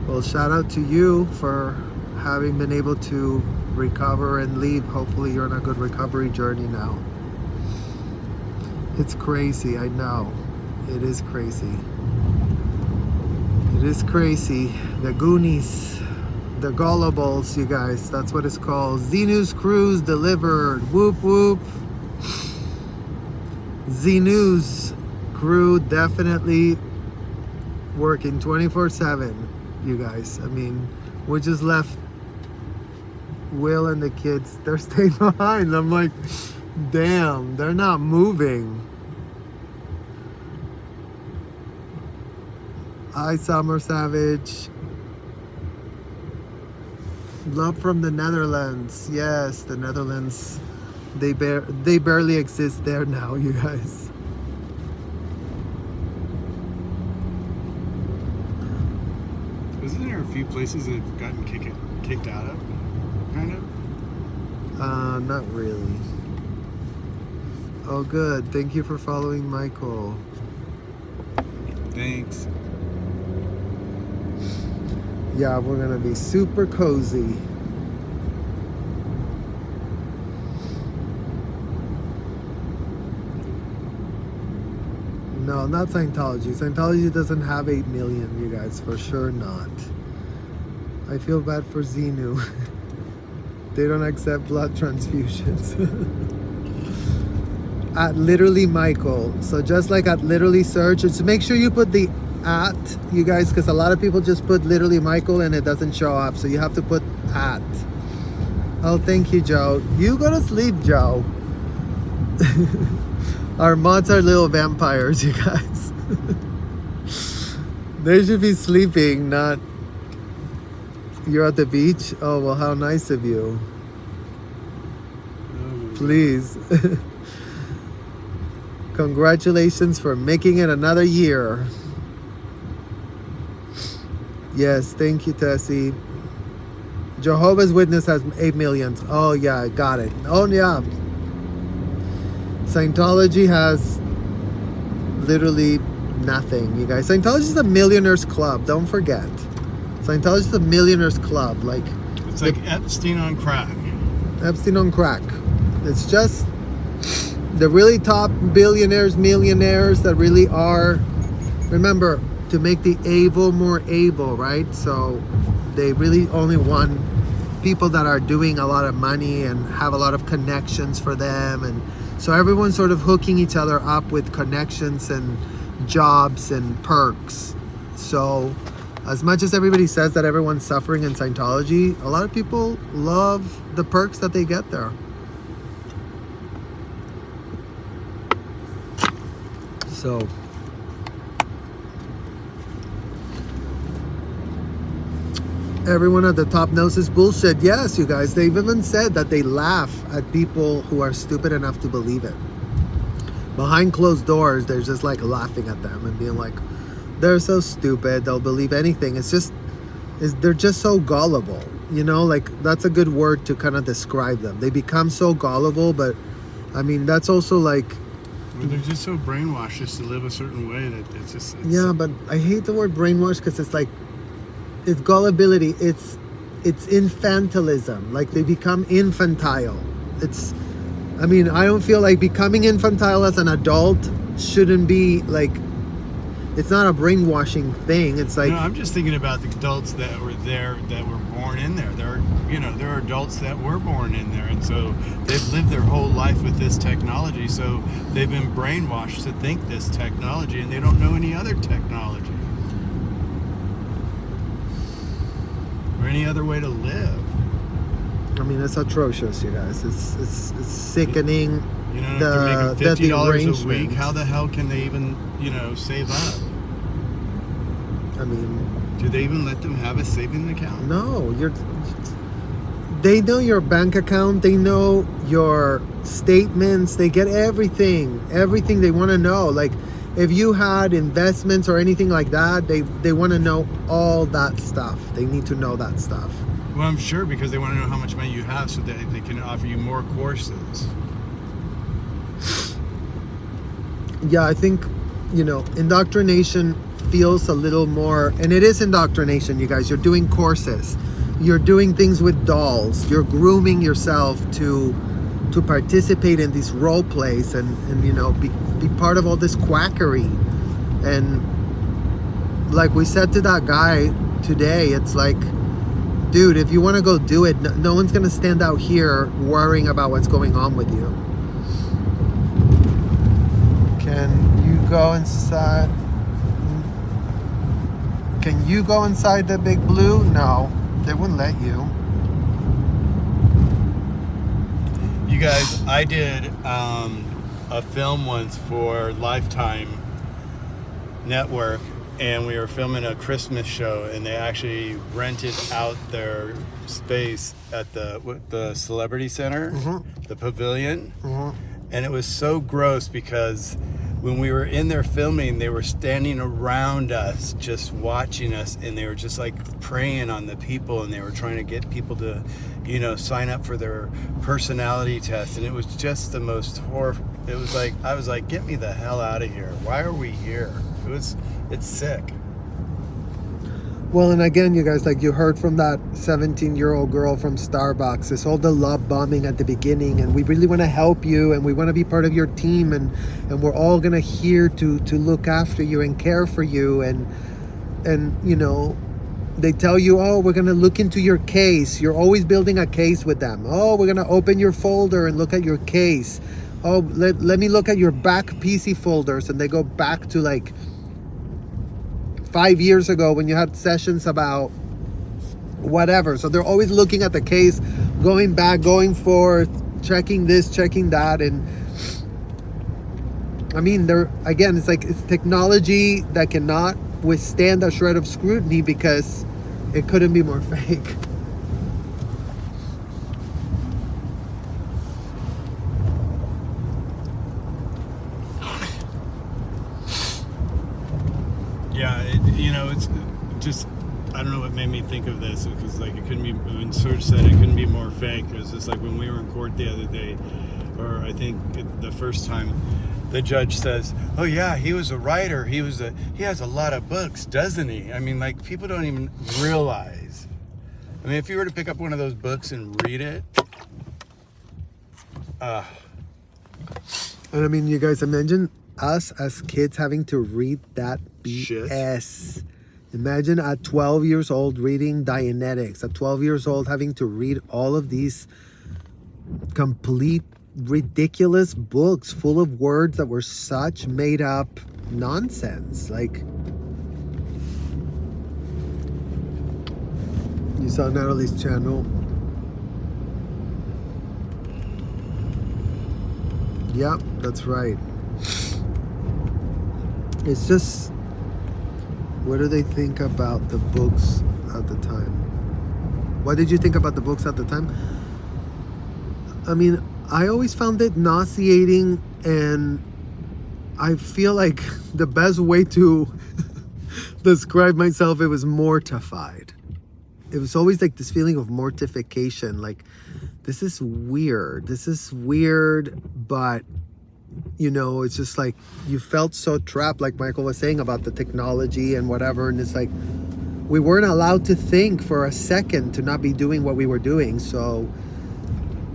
Well, shout out to you for having been able to recover and leave. Hopefully you're on a good recovery journey now. It's crazy, I know. It is crazy. It is crazy. The Goonies, the Gullibles, you guys. That's what it's called. Z-News Cruise delivered. Whoop whoop. Z-News crew definitely working 24/7, you guys. I mean, we just left Will and the kids. They're staying behind. I'm like, damn, they're not moving. Hi, Summer Savage. Love from the Netherlands. Yes, the Netherlands. They barely exist there now, you guys. Isn't there a few places that have gotten kicked out of? Kind of? Not really. Oh, good. Thank you for following Michael. Thanks. Yeah, we're gonna be super cozy. No, not Scientology. Scientology doesn't have 8 million, you guys. For sure not. I feel bad for Xenu. They don't accept blood transfusions. At literally Michael. So just like at literally search, just make sure you put the at, you guys, because a lot of people just put literally Michael and it doesn't show up. So you have to put at. Oh, thank you, Joe. You go to sleep, Joe. Our mods are little vampires, you guys. They should be sleeping, not... You're at the beach? Oh, well, how nice of you. Please. Congratulations for making it another year. Yes, thank you, Tessie. Jehovah's Witness has 8 million. Oh, yeah, I got it. Oh, yeah. Scientology has literally nothing, you guys. Scientology is a millionaires club. Don't forget. Scientology is a millionaires club. Like, it's like Epstein on crack. Epstein on crack. It's just the really top billionaires, millionaires that really are, remember, to make the able more able, right? So they really only want people that are doing a lot of money and have a lot of connections for them. And so everyone's sort of hooking each other up with connections and jobs and perks. So as much as everybody says that everyone's suffering in Scientology, a lot of people love the perks that they get there. So everyone at the top knows this bullshit. Yes, you guys, they've even said that they laugh at people who are stupid enough to believe it. Behind closed doors, they're just like laughing at them and being like, they're so stupid, they'll believe anything. They're just so gullible, you know, like that's a good word to kind of describe them. They become so gullible, but I mean, that's also like, Well, they're just so brainwashed just to live a certain way that it's yeah, but I hate the word brainwash because it's like, it's gullibility. It's it's infantilism. Like they become infantile. I mean, I don't feel like becoming infantile as an adult shouldn't be like, it's not a brainwashing thing. It's like, No, I'm just thinking about the adults that were there, that were born in there. There are adults that were born in there, and so they've lived their whole life with this technology. So they've been brainwashed to think this technology, and they don't know any other technology or any other way to live. I mean, it's atrocious, you guys. It's sickening. You know, if they're making $50 a week, derangement. how the hell can they even, save up? I mean, Do they even let them have a savings account? no, they know your bank account, they know your statements, they get everything they want to know. Like, if you had investments or anything like that, they want to know all that stuff. They need to know that stuff. Well, I'm sure, because they want to know how much money you have so that they can offer you more courses. Yeah, I think, indoctrination feels a little more, and it is indoctrination, you guys. You're doing courses, you're doing things with dolls, you're grooming yourself to participate in these role plays and be part of all this quackery. And like we said to that guy today, it's like, dude, if you want to go do it, no one's gonna stand out here worrying about what's going on with you. Can you go inside? Can you go inside the big blue? No, they wouldn't let you. You guys, I did a film once for Lifetime Network, and we were filming a Christmas show, and they actually rented out their space at the Celebrity Center, the Pavilion. And it was so gross because when we were in there filming, they were standing around us just watching us, and they were just like preying on the people, and they were trying to get people to sign up for their personality test. And it was just the most horrible. It was like, I was like, get me the hell out of here. Why are we here? It's sick. Well, and again, you guys, like you heard from that 17-year-old girl from Starbucks, it's all the love bombing at the beginning, and we really want to help you, and we want to be part of your team, and we're all gonna here to look after you and care for you, and they tell you, oh, we're gonna look into your case. You're always building a case with them. Oh, we're gonna open your folder and look at your case. Oh, let me look at your back PC folders, and they go back to like 5 years ago when you had sessions about whatever. So they're always looking at the case, going back, going forth, checking this, checking that. And I mean, it's like, it's technology that cannot withstand a shred of scrutiny because it couldn't be more fake. Yeah, it's just, I don't know what made me think of this, because like it couldn't be, when Serge said it couldn't be more fake. It was just like when we were in court the other day, or I think the first time, the judge says, oh yeah, he was a writer, he has a lot of books, doesn't he? I mean, like, people don't even realize. I mean, if you were to pick up one of those books and read it, And I mean, you guys, imagine us as kids having to read that BS. Imagine at 12 years old reading Dianetics, at 12 years old having to read all of these complete ridiculous books full of words that were such made up nonsense. Like, you saw Natalie's channel. Yep, that's right. It's just, what do they think about the books at the time? What did you think about the books at the time? I mean, I always found it nauseating, and I feel like the best way to describe myself, it was mortified. It was always like this feeling of mortification, like, this is weird, but it's just like you felt so trapped, like Michael was saying about the technology and whatever, and it's like, we weren't allowed to think for a second to not be doing what we were doing. So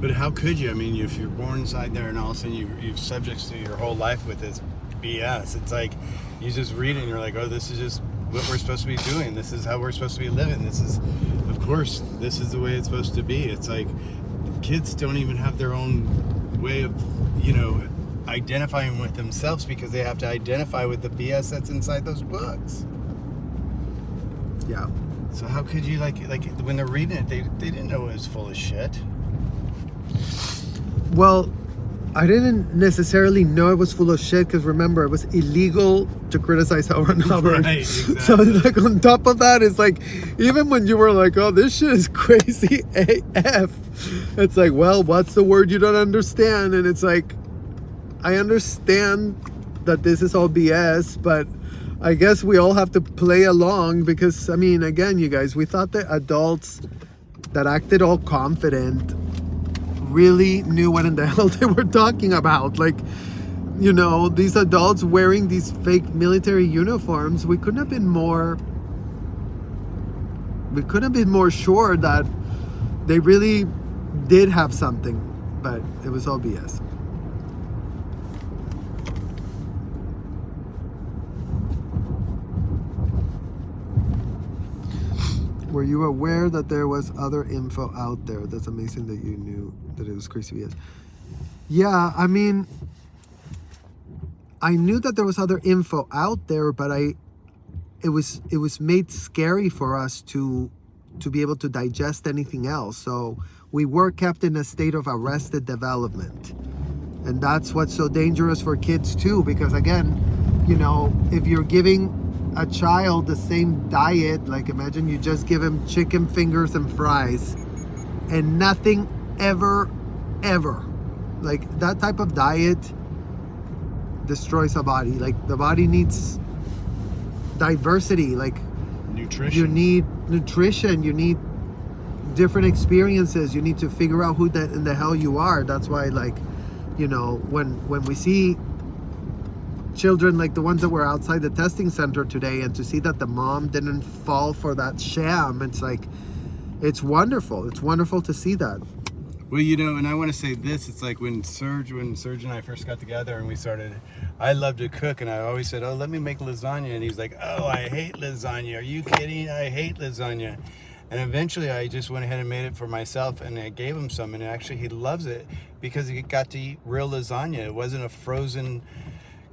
But how could you? I mean, if you're born inside there and all of a sudden you've subjects to your whole life with this BS, it's like you just read it and you're like, oh, this is just what we're supposed to be doing. This is how we're supposed to be living. This is, of course, this is the way it's supposed to be. It's like kids don't even have their own way of, you know, identifying with themselves because they have to identify with the BS that's inside those books. yeah. So how could you like when they're reading it, they didn't know it was full of shit. Well, I didn't necessarily know it was full of shit because remember, it was illegal to criticize Hubbard. Right, exactly. So like on top of that, it's like even when you were like, "Oh, this shit is crazy AF," it's like, well, what's the word you don't understand? And it's like, I understand that this is all BS, but I guess we all have to play along because I mean, again, you guys, we thought that adults that acted all confident really knew what in the hell they were talking about. Like, you know, these adults wearing these fake military uniforms, we couldn't have been more sure that they really did have something, but it was all BS. Were you aware that there was other info out there? That's amazing that you knew that it was crazy BS. Yeah, I mean, I knew that there was other info out there, but it was made scary for us to be able to digest anything else. So we were kept in a state of arrested development. And that's what's so dangerous for kids too, because again, you know, if you're giving a child the same diet, like imagine you just give him chicken fingers and fries and nothing ever, like that type of diet destroys a body. Like the body needs diversity, like Nutrition. you need nutrition, you need different experiences, you need to figure out who in the hell you are. That's why, like, you know, when we see children like the ones that were outside the testing center today, and to see that the mom didn't fall for that sham, it's like, it's wonderful. It's wonderful to see that. Well, you know, and I want to say this, it's like when Serge and I first got together and we started, I love to cook, and I always said, oh, let me make lasagna, and he's like, oh, I hate lasagna, are you kidding? I hate lasagna. And eventually I just went ahead and made it for myself, and I gave him some, and actually he loves it because he got to eat real lasagna. It wasn't a frozen,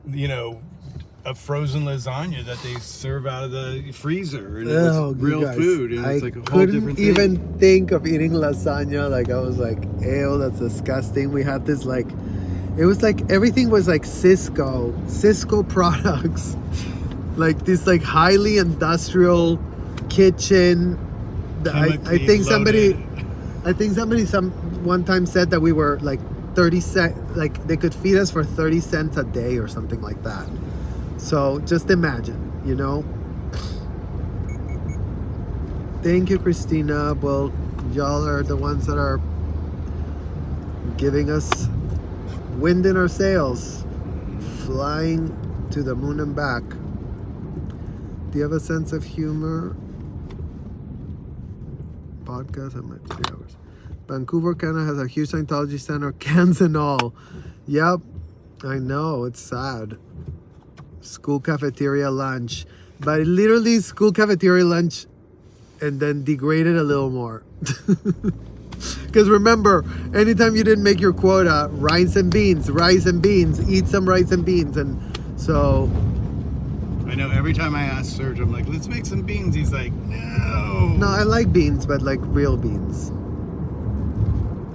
you know, a frozen lasagna that they serve out of the freezer, and it was real guys, food, and it's like a whole couldn't different thing. even think of eating lasagna. Like I was like, ew, that's disgusting. We had this like, it was like everything was like Cisco products, like this like highly industrial kitchen. I think somebody one time said that we were like 30 cents, like they could feed us for 30 cents a day or something like that. So just imagine, you know. Thank you, Christina. Well, y'all are the ones that are giving us wind in our sails, flying to the moon and back. Do you have a sense of humor? Podcast at my 3 hours. Vancouver, Canada has a huge Scientology center, cans and all. Yep, I know, it's sad. School cafeteria lunch, but literally school cafeteria lunch and then degraded a little more. Because remember, anytime you didn't make your quota, rice and beans, eat some rice and beans. And so I know every time I ask Serge, I'm like, let's make some beans. He's like, no, I like beans, but like real beans.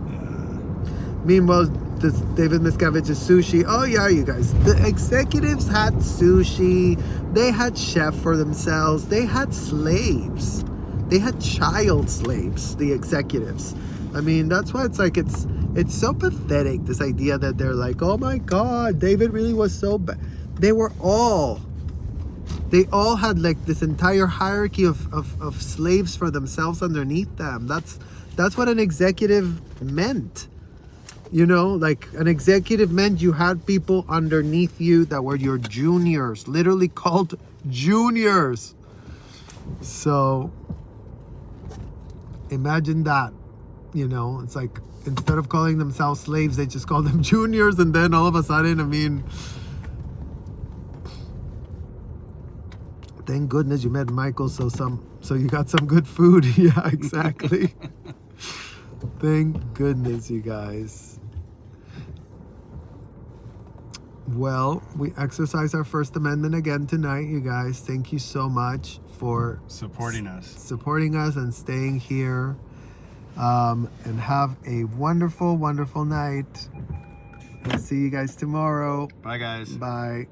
Yeah. Meanwhile, this David Miscavige's sushi. Oh yeah, you guys. The executives had sushi. They had chef for themselves. They had slaves. They had child slaves, the executives. I mean, that's why it's like, it's so pathetic, this idea that they're like, oh my God, David really was so bad. They all had like this entire hierarchy of slaves for themselves underneath them. That's what an executive meant. You know, like an executive meant you had people underneath you that were your juniors, literally called juniors. So imagine that, you know, it's like instead of calling themselves slaves, they just call them juniors, and then all of a sudden, I mean, thank goodness you met Michael, so you got some good food. Yeah, exactly. Thank goodness, you guys. Well, we exercise our First Amendment again tonight, you guys. Thank you so much for Supporting us and staying here. And have a wonderful, wonderful night. I'll see you guys tomorrow. Bye, guys. Bye.